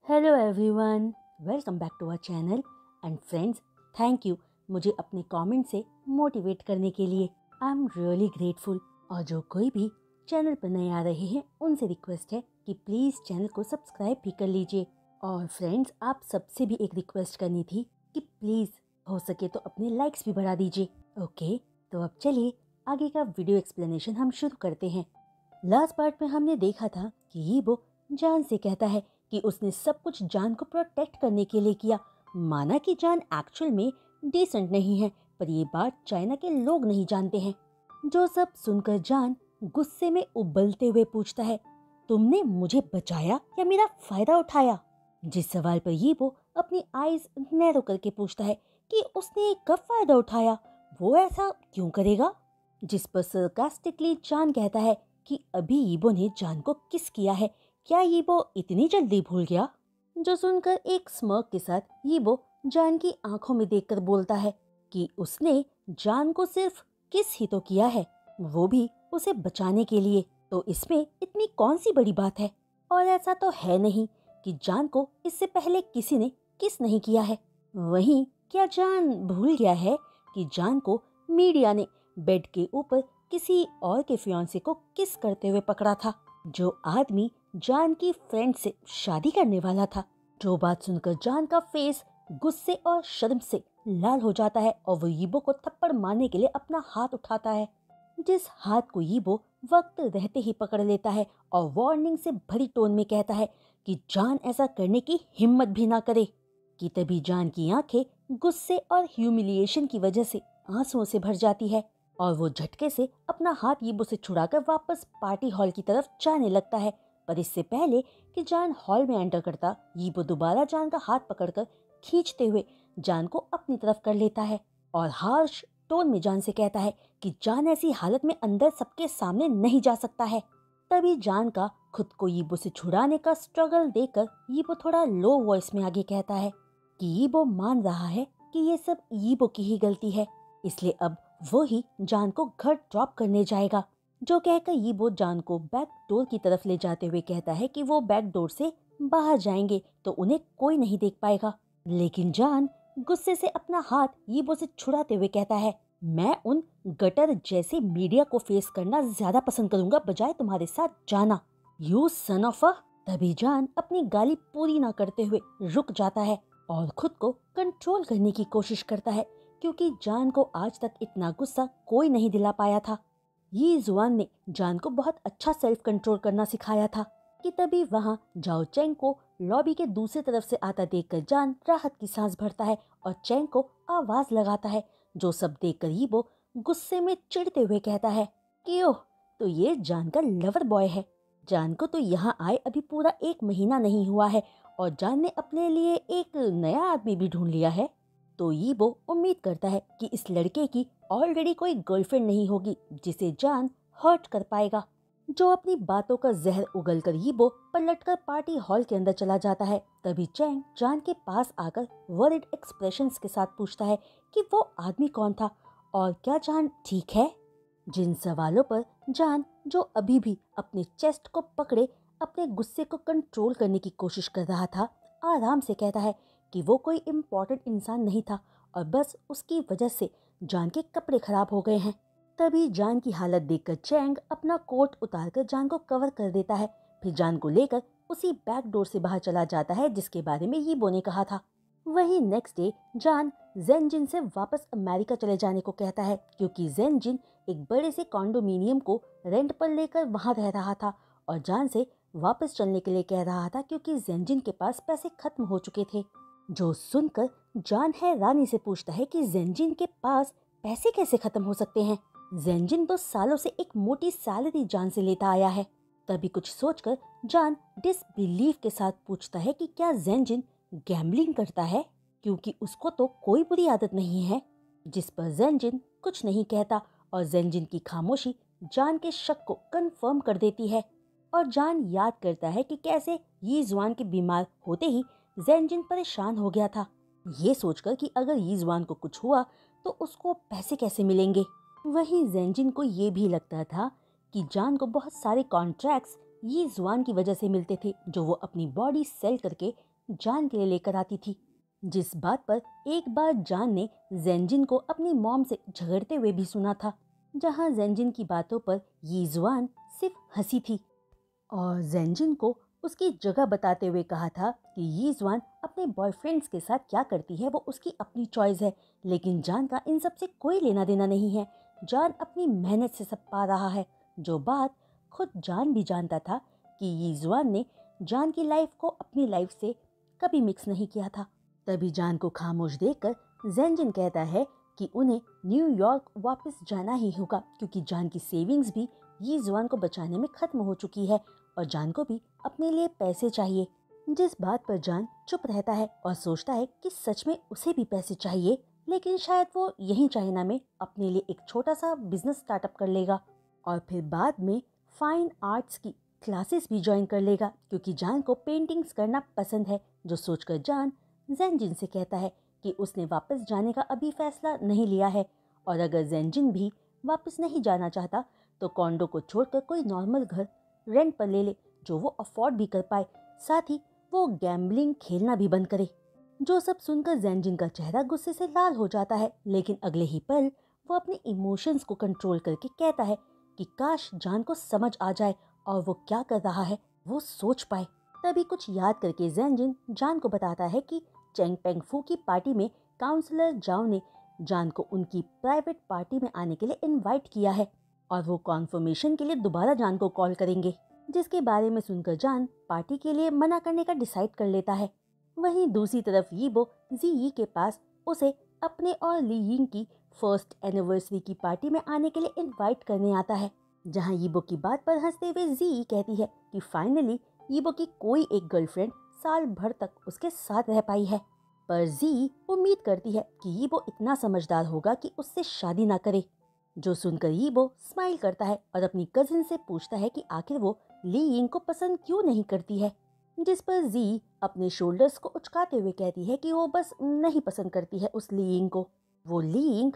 Hello everyone, welcome back to our channel and friends, thank you मुझे अपने comment से motivate करने के लिए। I am really grateful. और जो कोई भी चैनल पर नए आ रहे हैं उनसे रिक्वेस्ट है कि प्लीज़ चैनल को सब्सक्राइब भी कर लीजिए। और फ्रेंड्स, आप सबसे भी एक रिक्वेस्ट करनी थी कि प्लीज़ हो सके तो अपने लाइक्स भी बढ़ा दीजिए। ओके, तो अब चलिए आगे का वीडियो एक्सप्लेनेशन हम शुरू करते हैं। लास्ट पार्ट में हमने देखा था कि यीबो जान से कहता है कि उसने सब कुछ जान को प्रोटेक्ट करने के लिए किया। माना कि जान एक्चुअल में डिसेंट नहीं है, पर ये बात चाइना के लोग नहीं जानते हैं। जो सब सुनकर जान गुस्से में उबलते हुए पूछता है, तुमने मुझे बचाया या मेरा फायदा उठाया? जिस सवाल पर यीबो अपनी आईज नैरो करके पूछता है कि उसने कब फायदा उठाया, वो ऐसा क्यों करेगा? जिस पर सरकास्टिकली जान कहता है कि अभी यीबो ने जान को किस किया है, क्या यीबो इतनी जल्दी भूल गया? जो सुनकर एक स्मर्क के साथ यीबो जान की आंखों में देखकर बोलता है कि उसने जान को सिर्फ किस ही तो किया है, वो भी उसे बचाने के लिए। तो इसमें इतनी कौन सी बड़ी बात है? और ऐसा तो है नहीं कि जान को इससे पहले किसी ने किस नहीं किया है। वहीं क्या जान भूल गया है कि जान को मीडिया ने बेड के ऊपर किसी और के फियांसे को किस करते हुए पकड़ा था, जो आदमी जान की फ्रेंड से शादी करने वाला था। जो बात सुनकर जान का फेस गुस्से और शर्म से लाल हो जाता है और वो यीबो को थप्पड़ मारने के लिए अपना हाथ उठाता है, जिस हाथ को यीबो वक्त रहते ही पकड़ लेता है और वार्निंग से भरी टोन में कहता है कि जान ऐसा करने की हिम्मत भी ना करे। कि तभी जान की आंखें गुस्से और ह्यूमिलिएशन की वजह से आंसुओं से भर जाती है और वो झटके से अपना हाथ यीबो से छुड़ाकर वापस पार्टी हॉल की तरफ जाने लगता है। पर इससे पहले कि जान हॉल में एंटर करता, यीबो दोबारा जान का हाथ पकड़कर खींचते हुए जान को अपनी तरफ कर लेता है और हार्श टोन में जान से कहता है कि जान ऐसी हालत में अंदर सबके सामने नहीं जा सकता है। तभी जान का खुद को यीबो से छुड़ाने का स्ट्रगल देखकर यीबो थोड़ा लो वॉइस में आगे कहता है कि यीबो मान रहा है कि ये सब यीबो की ही गलती है, इसलिए अब वो ही जान को घर ड्रॉप करने जाएगा। जो कहकर यीबो जान को बैक डोर की तरफ ले जाते हुए कहता है कि वो बैक डोर से बाहर जाएंगे तो उन्हें कोई नहीं देख पाएगा। लेकिन जान गुस्से से अपना हाथ यीबो से छुड़ाते हुए कहता है, मैं उन गटर जैसे मीडिया को फेस करना ज्यादा पसंद करूंगा बजाय तुम्हारे साथ जाना, यू सन ऑफ अ। तभी जान अपनी गाली पूरी ना करते हुए रुक जाता है और खुद को कंट्रोल करने की कोशिश करता है, क्योंकि जान को आज तक इतना गुस्सा कोई नहीं दिला पाया था। ये जुआन ने जान को बहुत अच्छा सेल्फ कंट्रोल करना सिखाया था। कि तभी वहाँ जाओ चेंग को लॉबी के दूसरी तरफ से आता देखकर जान राहत की सांस भरता है और चेंग को आवाज लगाता है, जो सब देखकर यीबो गुस्से में चिढ़ते हुए कहता है कि ओह, तो ये जान का लवर बॉय है। जान को तो यहाँ आए अभी पूरा 1 महीना नहीं हुआ है और जान ने अपने लिए एक नया आदमी भी ढूंढ लिया है। तो यीबो उम्मीद करता है कि इस लड़के की ऑलरेडी कोई गर्लफ्रेंड नहीं होगी जिसे जान हर्ट कर पाएगा। जो अपनी बातों का जहर उगलकर यीबो पलटकर पार्टी हॉल के अंदर चला जाता है। तभी चैंग जान के पास आकर वरिड एक्सप्रेशंस के साथ पूछता है कि वो आदमी कौन था और क्या जान ठीक है। जिन सवालों पर जान, जो अभी भी अपने चेस्ट को पकड़े अपने गुस्से को कंट्रोल करने की कोशिश कर रहा था, आराम से कहता है कि वो कोई इम्पोर्टेंट इंसान नहीं था और बस उसकी वजह से जान के कपड़े खराब हो गए हैं। तभी जान की हालत देखकर चैंग अपना कोट उतारकर जान को कवर कर देता है, फिर जान को लेकर उसी बैक डोर से बाहर चला जाता है जिसके बारे में यीबो ने कहा था। वही नेक्स्ट डे जान जेनजिन से वापस अमेरिका चले जाने को कहता है, क्योंकि जेनजिन एक बड़े से कॉन्डोमिनियम को रेंट पर लेकर वहां रह रहा था और जान से वापस चलने के लिए कह रहा था, क्योंकि जेनजिन के पास पैसे खत्म हो चुके थे। जो सुनकर जान हैरानी से पूछता है कि जेनजिन के पास पैसे कैसे खत्म हो सकते हैं। जेनजिन तो सालों से एक मोटी सैलरी जान से लेता आया है। तभी कुछ सोचकर जान डिसबिलीफ के साथ पूछता है कि क्या जेनजिन गैम्बलिंग करता है, क्योंकि उसको तो कोई बुरी आदत नहीं है। जिस पर जेनजिन कुछ नहीं कहता और जेनजिन की खामोशी जान के शक को कंफर्म कर देती है। और जान याद करता है कि कैसे ये जुआन के बीमार होते ही जेनजिन परेशान हो गया था, ये सोचकर कि अगर यीजुआन को कुछ हुआ तो उसको पैसे कैसे मिलेंगे। वहीं जेनजिन को ये भी लगता था कि जान को बहुत सारे कॉन्ट्रैक्ट्स यीजुआन की वजह से मिलते थे, जो वो अपनी बॉडी सेल करके जान के लिए लेकर आती थी। जिस बात पर एक बार जान ने जेंजिन को अपनी मॉम से झगड़ते हुए भी सुना था, जहां जेंजिन की बातों पर यीजुआन सिर्फ हंसी थी और जेंजिन को उसकी जगह बताते हुए कहा था कि यीजुआन अपने बॉयफ्रेंड्स के साथ क्या करती है वो उसकी अपनी चॉइस है, लेकिन जान का इन सब से कोई लेना देना नहीं है। जान अपनी मेहनत से सब पा रहा है, जो बात खुद जान भी जानता था कि यीजुआन ने जान की लाइफ को अपनी लाइफ से कभी मिक्स नहीं किया था। तभी जान को खामोश देखकर जेंजिन कहता है कि उन्हें न्यूयॉर्क वापस जाना ही होगा, क्योंकि जान की सेविंग्स भी यीजुआन को बचाने में खत्म हो चुकी है और जान को भी अपने लिए पैसे चाहिए। जिस बात पर जान चुप रहता है और सोचता है कि सच में उसे भी पैसे चाहिए, लेकिन शायद वो यहीं चाइना में अपने लिए एक छोटा सा बिजनेस स्टार्टअप कर लेगा और फिर बाद में फाइन आर्ट्स की क्लासेस भी ज्वाइन कर लेगा, क्योंकि जान को पेंटिंग्स करना पसंद है। जो सोचकर जान जेंजिन से कहता है कि उसने वापस जाने का अभी फैसला नहीं लिया है और अगर जेंजिन भी वापस नहीं जाना चाहता तो कॉन्डो को छोड़कर कोई नॉर्मल घर रेंट पर ले ले जो वो अफोर्ड भी कर पाए, साथ ही वो गैम्बलिंग खेलना भी बंद करे। जो सब सुनकर जेंजिन का चेहरा गुस्से से लाल हो जाता है, लेकिन अगले ही पल वो अपने इमोशंस को कंट्रोल करके कहता है कि काश जान को समझ आ जाए और वो क्या कर रहा है वो सोच पाए। तभी कुछ याद करके जेंजिन जान को बताता है कि चेंग पेंग फू की पार्टी में काउंसलर जाओ ने जान को उनकी प्राइवेट पार्टी में आने के लिए इनवाइट किया है और वो कॉन्फर्मेशन के लिए दोबारा जान को कॉल करेंगे, जिसके बारे में सुनकर जान पार्टी के लिए मना करने का डिसाइड कर लेता है। वहीं दूसरी तरफ यीबो जी के पास उसे अपने और ली यिंग की फर्स्ट एनिवर्सरी की पार्टी में आने के लिए इनवाइट करने आता है, जहां यीबो की बात पर हंसते हुए जी कहती है कि फाइनली यीबो की कोई एक गर्लफ्रेंड साल भर तक उसके साथ रह पाई है, पर जी उम्मीद करती है कि यीबो इतना समझदार होगा कि उससे शादी ना करे। जो सुनकर यीबो स्माइल करता है और अपनी कजिन से पूछता है कि आखिर वो ली यिंग को पसंद क्यों नहीं करती है, जिस पर जी अपने शोल्डर्स को उचकाते हुए कहती है कि वो बस नहीं पसंद करती है उस ली यिंग को, वो ली यिंग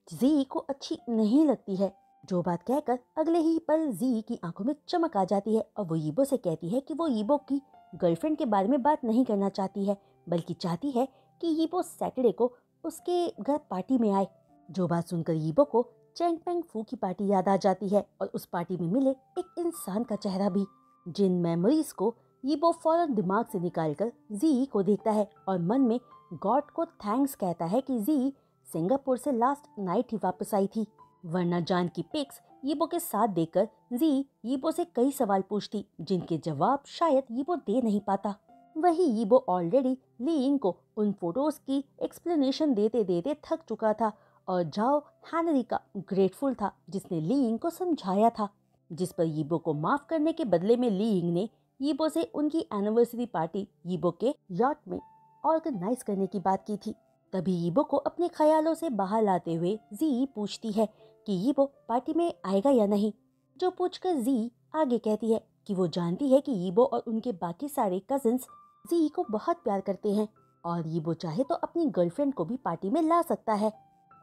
जी को अच्छी नहीं लगती है। जो बात कहकर अगले ही पल जी की आंखों में चमक आ जाती है और वो यीबो से कहती है कि वो यीबो की गर्लफ्रेंड के बारे में बात नहीं करना चाहती है, बल्कि चाहती है कि यीबो सैटरडे को उसके घर पार्टी में आए। जो बात सुनकर यीबो को चेंग पेंग फू की पार्टी याद आ जाती है और उस पार्टी में मिले एक इंसान का चेहरा भी, जिन मेमोरीज को यीबो फौरन दिमाग से निकालकर जी को देखता है और मन में गॉड को थैंक्स कहता है कि जी सिंगापुर से लास्ट नाइट ही वापस आई थी, वरना जान की पिक्स यीबो के साथ देखकर जी यीबो से कई सवाल पूछती जिनके जवाब शायद यीबो दे नहीं पाता। वही यीबो ऑलरेडी ली यिंग को उन फोटोज की एक्सप्लेनेशन देते देते थक चुका था और जाओ हैनरी का ग्रेटफुल था जिसने ली यिंग को समझाया था, जिस पर यीबो को माफ करने के बदले में ली यिंग ने यीबो से उनकी एनिवर्सरी पार्टी यीबो के याट में ऑर्गेनाइज करने की बात की थी। तभी यीबो को अपने ख्यालों से बाहर लाते हुए जी पूछती है कि यीबो पार्टी में आएगा या नहीं, जो पूछकर जी आगे कहती है कि वो जानती है कि यीबो और उनके बाकी सारे कजिन्स जी को बहुत प्यार करते हैं और यीबो चाहे तो अपनी गर्लफ्रेंड को भी पार्टी में ला सकता है।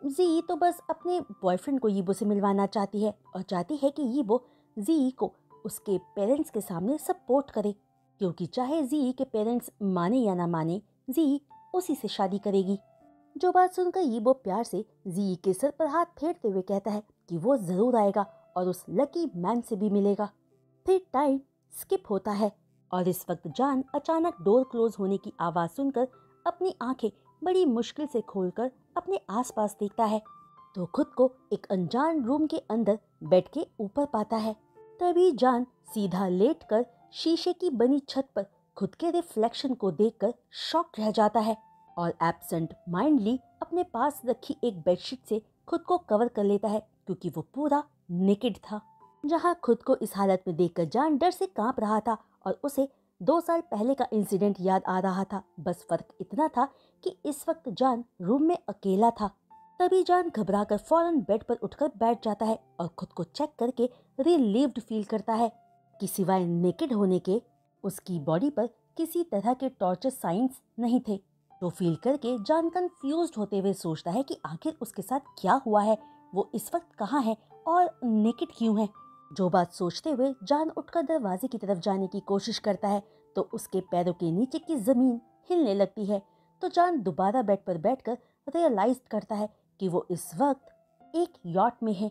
जी तो बस अपने बॉयफ्रेंड को यीबो से मिलवाना चाहती है और चाहती है कि यीबो जी को उसके पेरेंट्स के सामने सपोर्ट करे, क्योंकि चाहे जी के पेरेंट्स माने या ना माने जी उसी से शादी करेगी। जो बात सुनकर यीबो प्यार से जी के सर पर हाथ फेरते हुए कहता है कि वो जरूर आएगा और उस लकी मैन से भी मिलेगा। फिर टाइम स्किप होता है और इस वक्त जान अचानक डोर क्लोज होने की आवाज सुनकर अपनी आंखें बड़ी मुश्किल से खोलकर अपने आसपास देखता है तो खुद को एक अनजान रूम के अंदर बेड के ऊपर पाता है। तभी जान सीधा लेटकर शीशे की बनी छत पर खुद के रिफ्लेक्शन को देखकर शॉक रह जाता है और एब्सेंट माइंडली अपने पास रखी एक बेडशीट से खुद को कवर कर लेता है, क्योंकि वो पूरा नेकेड था। जहां खुद को इस हालत में देखकर जान डर से कांप रहा था और उसे 2 साल पहले का इंसिडेंट याद आ रहा था। बस फर्क इतना था कि इस वक्त जान रूम में अकेला था। तभी जान घबराकर फौरन बेड पर उठकर बैठ जाता है और खुद को चेक करके रिलीव्ड फील करता है कि सिवाय नेकेड होने के उसकी बॉडी पर किसी तरह के टॉर्चर साइंस नहीं थे। तो फील करके जान कंफ्यूज्ड होते हुए सोचता है कि आखिर उसके साथ क्या हुआ है, वो इस वक्त कहाँ है और नेकेड क्यों है। जो बात सोचते हुए जान उठकर दरवाजे की तरफ जाने की कोशिश करता है तो उसके पैरों के नीचे की जमीन हिलने लगती है तो जान दोबारा बेड पर बैठकर रियलाइज करता है कि वो इस वक्त एक यॉट में है,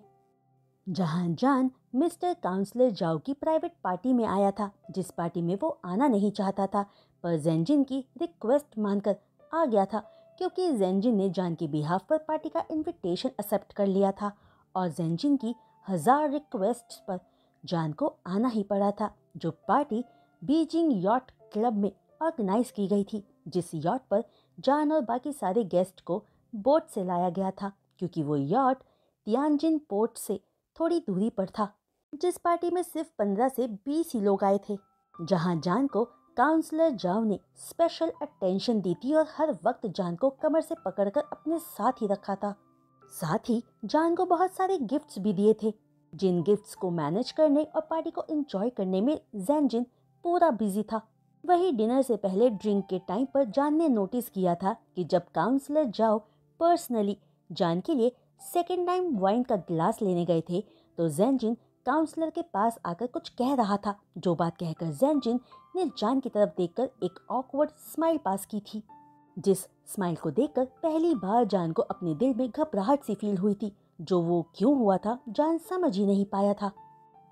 जहां जान मिस्टर काउंसलर जाओ की प्राइवेट पार्टी में आया था, जिस पार्टी में वो आना नहीं चाहता था, पर जेंजिन की रिक्वेस्ट मानकर आ गया था, क्योंकि जेंजिन ने जान के बिहाफ पर पार्टी का इनविटेशन एक्सेप्ट कर लिया था और जेंजिन की 1000 रिक्वेस्ट्स पर जान को आना ही पड़ा था, जो पार्टी बीजिंग यॉट क्लब में ऑर्गेनाइज की गई थी, जिस यॉट पर जान और बाकी सारे गेस्ट को बोट से लाया गया था, क्योंकि वो यॉट तियानजिन पोर्ट से थोड़ी दूरी पर था। जिस पार्टी में सिर्फ 15 से 20 ही लोग आए थे, जहां जान को काउंसलर जाओ ने स्पेशल अटेंशन दी थी और हर वक्त जान को कमर से पकड़कर अपने साथ ही रखा था। साथ ही जान को बहुत सारे गिफ्ट्स भी दिए थे, जिन गिफ्ट्स को मैनेज करने और पार्टी को एंजॉय करने में जेंजिन पूरा बिजी था। वही डिनर से पहले ड्रिंक के टाइम पर जान ने नोटिस किया था कि जब काउंसलर जाओ पर्सनली जान के लिए सेकेंड टाइम वाइन का गिलास लेने गए थे, तो जेंजिन काउंसलर के पास आकर कुछ कह रहा था, जो बात कहकर जेंजिन ने जान की तरफ देखकर एक ऑकवर्ड स्माइल पास की थी, जिस स्माइल को देखकर पहली बार जान को अपने दिल में घबराहट सी फील हुई थी। जो वो क्यों हुआ था जान समझ ही नहीं पाया था।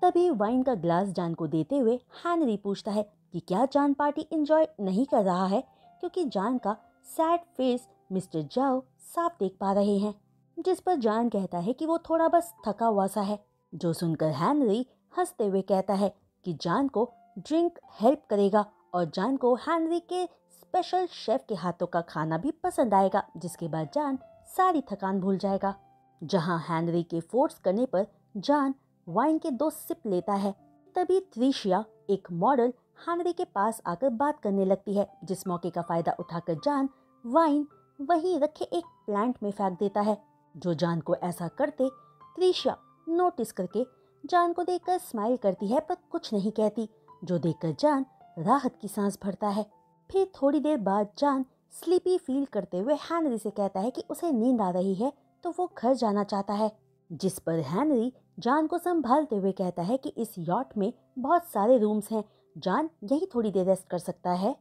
तभी वाइन का ग्लास जान को देते हुए हेनरी पूछता है कि क्या जान पार्टी एंजॉय नहीं कर रहा है, क्योंकि जान का सैड फेस मिस्टर जाओ साफ देख पा रहे हैं, जिस पर जान कहता है कि वो थोड़ा बस थका हुआ सा है, जो सुनकर हेनरी हंसते हुए कहता है कि जान को ड्रिंक हेल्प करेगा और जान को हेनरी के स्पेशल शेफ के हाथों का खाना भी पसंद आएगा, जिसके बाद जान सारी थकान भूल जाएगा। जहां हेनरी के फोर्स करने पर जान वाइन के 2 सिप लेता है, तभी त्रिशिया एक मॉडल हेनरी के पास आकर बात करने लगती है, जिस मौके का फायदा उठाकर जान वाइन वहीं रखे एक प्लांट में फेंक देता है। जो जान को ऐसा करते त्रिशिया नोटिस करके जान को देखकर स्माइल करती है, पर कुछ नहीं कहती, जो देखकर जान राहत की सांस भरता है। फिर थोड़ी देर बाद जान स्लीपी फील करते हुए हेनरी से कहता है कि उसे नींद आ रही है तो वो घर जाना चाहता है, जिस पर हेनरी जान को संभालते हुए कहता है कि इस यॉट में बहुत सारे रूम्स हैं, जान यही थोड़ी देर रेस्ट कर सकता है।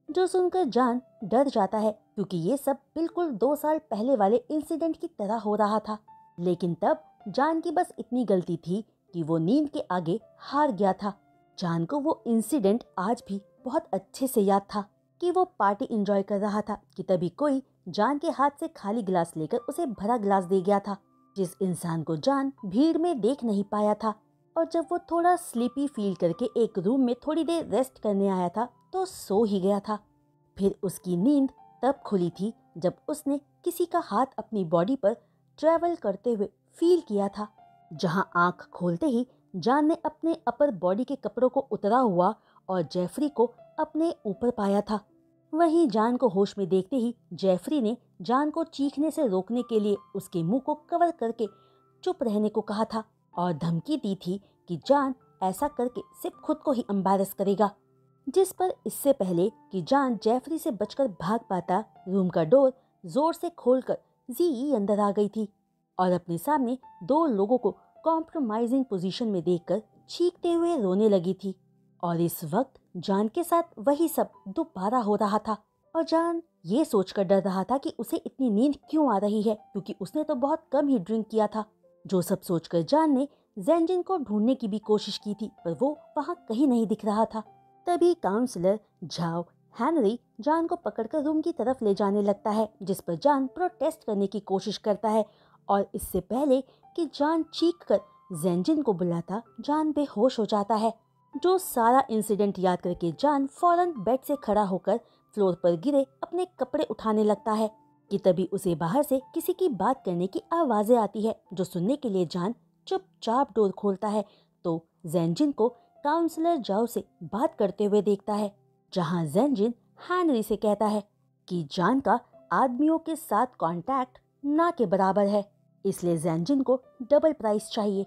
जो सुनकर जान डर जाता है, क्योंकि ये सब बिल्कुल 2 साल पहले वाले इंसिडेंट की तरह हो रहा था। लेकिन तब जान की बस इतनी गलती थी कि वो नींद के आगे हार गया था। जान को वो इंसिडेंट आज भी बहुत अच्छे से याद था कि वो पार्टी एंजॉय कर रहा था कि तभी कोई जान के हाथ से खाली गिलास लेकर उसे भरा गिलास दे गया था, जिस इंसान को जान भीड़ में देख नहीं पाया था। और जब वो थोड़ा स्लीपी फील करके एक रूम में थोड़ी देर रेस्ट करने आया था तो सो ही गया था। फिर उसकी नींद तब खुली थी जब उसने किसी का हाथ अपनी बॉडी पर ट्रैवल करते हुए फील किया था। जहां आंख खोलते ही जान ने अपने अपर बॉडी के कपड़ों को उतरा हुआ और जेफरी को अपने ऊपर पाया था। वहीं जान को होश में देखते ही जेफरी ने जान को चीखने से रोकने के लिए उसके मुंह को कवर करके चुप रहने को कहा था और धमकी दी थी कि जान ऐसा करके सिर्फ खुद को ही एम्बैरस करेगा। जिस पर इससे पहले कि जान जेफरी से बचकर भाग पाता, रूम का डोर जोर से खोलकर जी अंदर आ गई थी और अपने सामने 2 लोगों को कॉम्प्रोमाइजिंग पोजीशन में देखकर चीखते हुए रोने लगी थी। और इस वक्त जान के साथ वही सब दोबारा हो रहा था और जान ये सोचकर डर रहा था कि उसे इतनी नींद क्यों आ रही है, क्योंकि उसने तो बहुत कम ही ड्रिंक किया था। जो सब सोचकर जान ने जेंजिन को ढूंढने की भी कोशिश की थी, पर वो वहां कहीं नहीं दिख रहा था। तभी काउंसलर झाओ हेनरी जान को पकड़कर रूम की तरफ ले जाने लगता है, जिस पर जान प्रोटेस्ट करने की कोशिश करता है और इससे पहले कि जान चीख कर जेंजिन को बुलाता, जान बेहोश हो जाता है। जो सारा इंसिडेंट याद करके जान फौरन बेड से खड़ा होकर फ्लोर पर गिरे अपने कपड़े उठाने लगता है कि तभी उसे बाहर से किसी की बात करने की आवाजें आती है, जो सुनने के लिए जान चुपचाप डोर खोलता है तो जेंजिन को काउंसलर जाओ से बात करते हुए देखता है, जहां जेंजिन हेनरी से कहता है कि जान का आदमियों के साथ कांटेक्ट ना के बराबर है, इसलिए जेंजिन को डबल प्राइस चाहिए।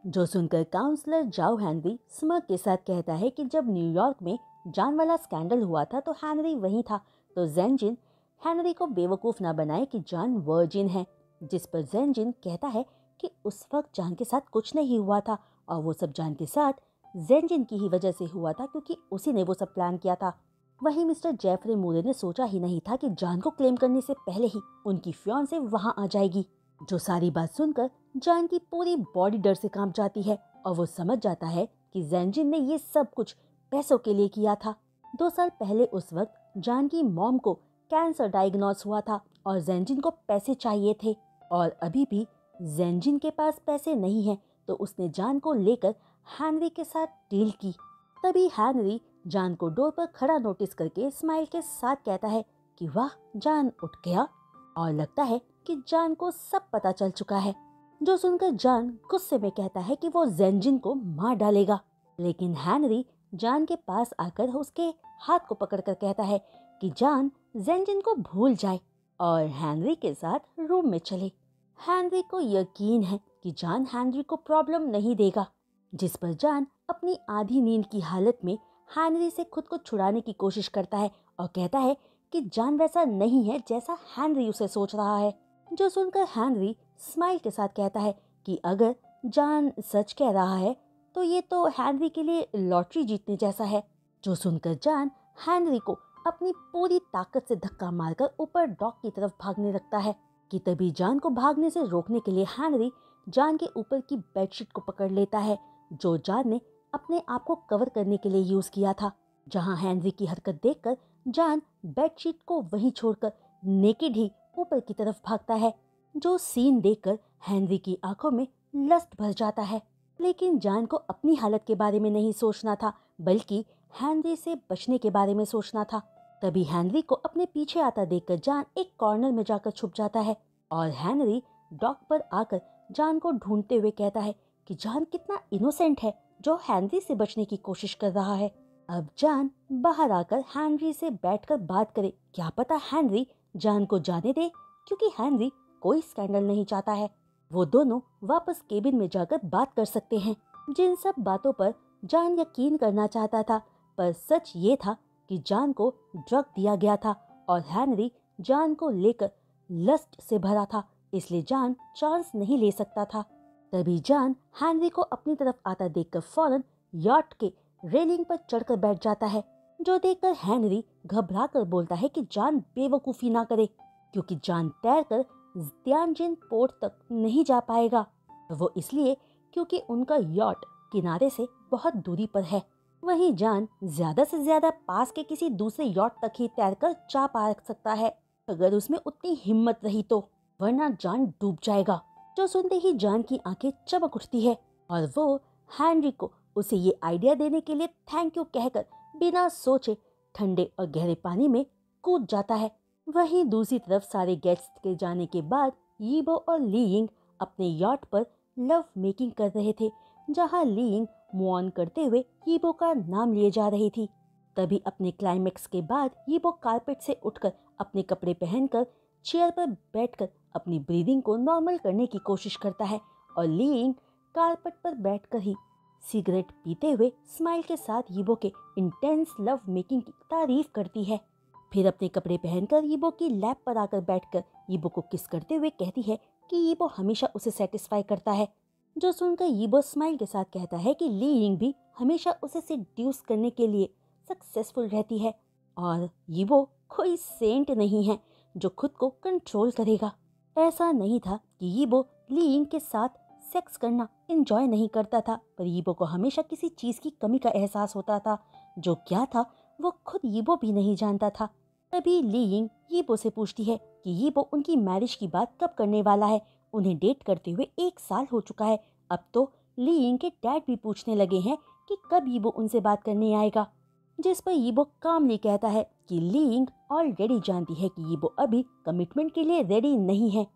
जो सुनकर काउंसलर जाओ हेनरी स्मर्क के साथ कहता है कि जब न्यूयॉर्क में जान वाला स्कैंडल हुआ था तो हेनरी वहीं था, तो जेंजिन हेनरी को बेवकूफ़ ना बनाए कि जान वर्जिन है। जिस पर जेंजिन कहता है कि उस वक्त जान के साथ कुछ नहीं हुआ था और वो सब जान के साथ जेंजिन की ही वजह से हुआ था, क्योंकि उसी ने वो सब प्लान किया था। वहीं मिस्टर जेफरी मूरे ने सोचा ही नहीं था कि जान को क्लेम करने से पहले ही उनकी फियांसे वहां आ जाएगी। जो सारी बात सुनकर जान की पूरी बॉडी डर से कांप जाती है और वो समझ जाता है कि जेनजिन ने ये सब कुछ पैसों के लिए किया था। 2 साल पहले उस वक्त जान की मॉम को कैंसर डायग्नोस हुआ था और जेनजिन को पैसे चाहिए थे और अभी भी जेनजिन के पास पैसे नहीं है, तो उसने जान को लेकर हेनरी के साथ डील की। तभी हेनरी जान को डोर पर खड़ा नोटिस करके स्माइल के साथ कहता है कि वाह, जान उठ गया और लगता है कि जान को सब पता चल चुका है। जो सुनकर जान गुस्से में कहता है कि वो जेनजिन को मार डालेगा, लेकिन हेनरी जान के पास आकर उसके हाथ को पकड़कर कहता है कि जान जेनजिन को भूल जाए और हेनरी के साथ रूम में चले। हेनरी को यकीन है कि जान हेनरी को प्रॉब्लम नहीं देगा, जिस पर जान अपनी आधी नींद की हालत में हेनरी से खुद को छुड़ाने की कोशिश करता है और कहता है कि जान वैसा नहीं है जैसा हेनरी उसे सोच रहा है। जो सुनकर हेनरी स्माइल के साथ कहता है कि अगर जान सच कह रहा है तो ये तो हेनरी के लिए लॉटरी जीतने जैसा है। जो सुनकर जान हेनरी को अपनी पूरी ताकत से धक्का मारकर ऊपर डॉक की तरफ भागने लगता है कि तभी जान को भागने से रोकने के लिए हेनरी जान के ऊपर की बेडशीट को पकड़ लेता है, जो जान ने अपने आप को कवर करने के लिए यूज किया था। जहां हेनरी की हरकत देखकर जान बेडशीट को वहीं छोड़कर नेकेड ही ऊपर की तरफ भागता है। जो सीन देखकर हेनरी की आंखों में लस्ट भर जाता है, लेकिन जान को अपनी हालत के बारे में नहीं सोचना था, बल्कि हेनरी से बचने के बारे में सोचना था। तभी हेनरी को अपने पीछे आता देखकर जान एक कॉर्नर में जाकर छुप जाता है और हेनरी डॉक पर आकर जान को ढूंढते हुए कहता है कि जान कितना इनोसेंट है जो हेनरी से बचने की कोशिश कर रहा है। अब जान बाहर आकर हेनरी से बैठकर बात करे, क्या पता हेनरी जान को जाने दे, क्योंकि हेनरी कोई स्कैंडल नहीं चाहता है। वो दोनों वापस केबिन में जाकर बात कर सकते हैं। जिन सब बातों पर जान यकीन करना चाहता था, पर सच ये था कि जान को ड्रग दिया गया था और हेनरी जान को लेकर लस्ट से भरा था, इसलिए जान चांस नहीं ले सकता था। तभी जान हेनरी को अपनी तरफ आता देखकर फौरन यॉट के रेलिंग पर चढ़कर बैठ जाता है, जो देखकर हेनरी घबरा कर बोलता है कि जान बेवकूफी ना करे, क्योंकि जान तैरकर तियानजिन पोर्ट तक नहीं जा पाएगा। वो इसलिए क्योंकि उनका यॉट किनारे से बहुत दूरी पर है। वहीं जान ज्यादा से ज्यादा पास के किसी दूसरे यॉट तक ही तैरकर जा पा सकता है, अगर उसमें उतनी हिम्मत रही तो, वरना जान डूब जाएगा। जो सुनते ही जान की आंखें चमक उठती है और वो हेनरी को उसे ये आइडिया देने के लिए थैंक यू कहकर बिना सोचे ठंडे और गहरे पानी में कूद जाता है। वहीं दूसरी तरफ सारे गेस्ट्स के जाने के बाद यीबो और लीइंग अपने यॉट पर लव मेकिंग कर रहे थे, जहां लीइंग मूव ऑन करते हुए यीबो का नाम लिए जा रही थी। तभी अपने क्लाइमेक्स के बाद यीबो कारपेट से उठकर अपने कपड़े पहनकर चेयर पर बैठकर अपनी ब्रीदिंग को नॉर्मल करने की कोशिश करता है और लीइंग कारपेट पर बैठकर ही सिगरेट पीते हुए स्माइल के साथ यीबो के इंटेंस लव मेकिंग की तारीफ करती है। फिर अपने कपड़े पहनकर यीबो की लैप पर आकर बैठकर यीबो को किस करते हुए कहती है कि यीबो हमेशा उसे सेटिस्फाई करता है। जो सुनकर यीबो स्माइल के साथ कहता है कि लीइंग भी हमेशा उसे सेड्यूस करने के लिए सक्सेसफुल रहती है और यीबो कोई सेंट नहीं है जो खुद को कंट्रोल करेगा। ऐसा नहीं था कि यीबो लीइंग के साथ सेक्स करना एंजॉय नहीं करता था, पर यीबो को हमेशा किसी चीज की कमी का एहसास होता था, जो क्या था वो खुद यीबो भी नहीं जानता था। तभी लीइंग यीबो से पूछती है कि यीबो उनकी मैरिज की बात कब करने वाला है। उन्हें डेट करते हुए 1 साल हो चुका है। अब तो लीइंग के डैड भी पूछने लगे हैं कि कब यीबो उनसे बात करने आएगा, जिस पर यीबो कामली कहता है कि लीइंग ऑलरेडी जानती है कि यीबो अभी कमिटमेंट के लिए रेडी नहीं है।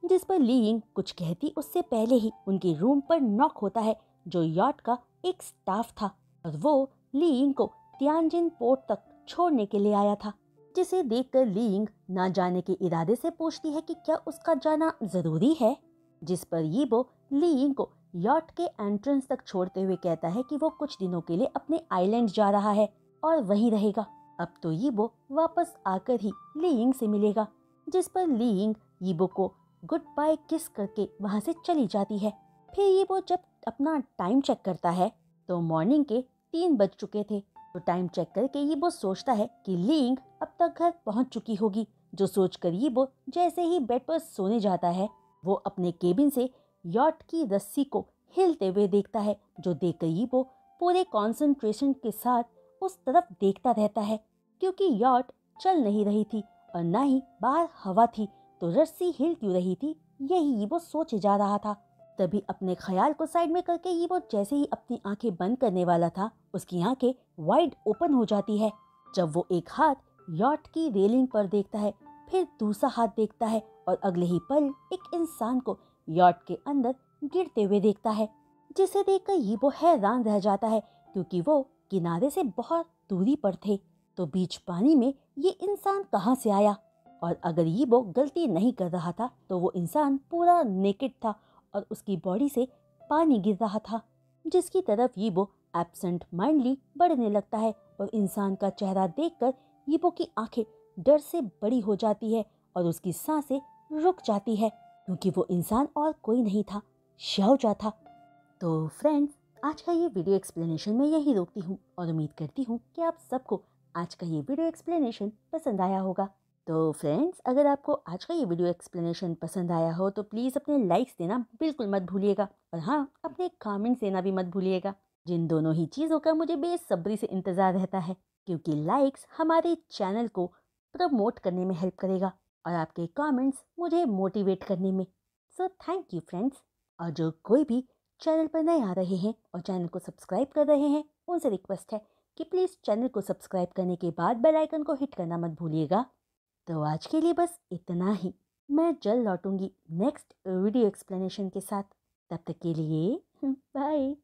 जिस पर लीइंग कुछ कहती उससे पहले ही उनके रूम पर नॉक होता है, जो यॉट का एक स्टाफ था और वो लीइंग को तियानजिन पोर्ट तक छोड़ने के लिए आया था, जिसे देखकर लीइंग ना जाने के इरादे से पूछती है कि क्या उसका जाना जरूरी है। जिस पर यीबो लीइंग को यॉट के एंट्रेंस तक छोड़ते हुए कहता है कि वो कुछ दिनों के लिए अपने आइलैंड जा रहा है और वहीं रहेगा। अब तो यीबो वापस आकर ही लीइंग से मिलेगा, जिस पर लीइंग यीबो को गुड बाय किस करके वहां से चली जाती है। फिर यीबो जब अपना टाइम चेक करता है तो मॉर्निंग के 3 बज चुके थे तो टाइम चेक करके यीबो सोचता है कि लिंग अब तक घर पहुंच चुकी होगी, जो सोचकर यीबो जैसे ही बेड पर सोने जाता है वो अपने केबिन से यॉट की रस्सी को हिलते हुए देखता है, जो देखकर यीबो पूरे कंसंट्रेशन के साथ उस तरफ देखता रहता है। क्योंकि यॉट चल नहीं रही थी और ना ही बाहर हवा थी, तो रस्सी हिल क्यों रही थी, यही यीबो सोचे जा रहा था। तभी अपने ख्याल को साइड में करके यीबो जैसे ही अपनी आंखें बंद करने वाला था, उसकी आंखें वाइड ओपन हो जाती है। जब वो एक हाथ यॉट की रेलिंग पर देखता है, फिर दूसरा हाथ देखता है और अगले ही पल एक इंसान को यॉट के अंदर गिरते हुए देखता है, जिसे देखकर यीबो हैरान रह जाता है, क्योंकि वो किनारे से बहुत दूरी पर थे। तो बीच पानी में ये इंसान कहाँ से आया? और अगर यीबो गलती नहीं कर रहा था तो वो इंसान पूरा नेकेड था और उसकी बॉडी से पानी गिर रहा था, जिसकी तरफ यीबो एब्सेंट माइंडली बढ़ने लगता है। और इंसान का चेहरा देखकर यीबो की आंखें डर से बड़ी हो जाती है और उसकी सांसें रुक जाती है, क्योंकि वो इंसान और कोई नहीं था, शाओजा था। तो फ्रेंड्स, आज का ये वीडियो एक्सप्लेनेशन मैं यही रोकती हूँ और उम्मीद करती हूँ कि आप सबको आज का ये वीडियो एक्सप्लेनेशन पसंद आया होगा। तो फ्रेंड्स, अगर आपको आज का ये वीडियो एक्सप्लेनेशन पसंद आया हो तो प्लीज़ अपने लाइक्स देना बिल्कुल मत भूलिएगा, और हाँ, अपने कमेंट्स देना भी मत भूलिएगा। जिन दोनों ही चीज़ों का मुझे बेसब्री से इंतज़ार रहता है, क्योंकि लाइक्स हमारे चैनल को प्रमोट करने में हेल्प करेगा और आपके कमेंट्स मुझे मोटिवेट करने में। So thank you friends. और जो कोई भी चैनल पर नए आ रहे हैं और चैनल को सब्सक्राइब कर रहे हैं, उनसे रिक्वेस्ट है कि प्लीज़ चैनल को सब्सक्राइब करने के बाद बेल आइकन को हिट करना मत भूलिएगा। तो आज के लिए बस इतना ही। मैं जल्द लौटूंगी नेक्स्ट वीडियो एक्सप्लेनेशन के साथ। तब तक के लिए बाय।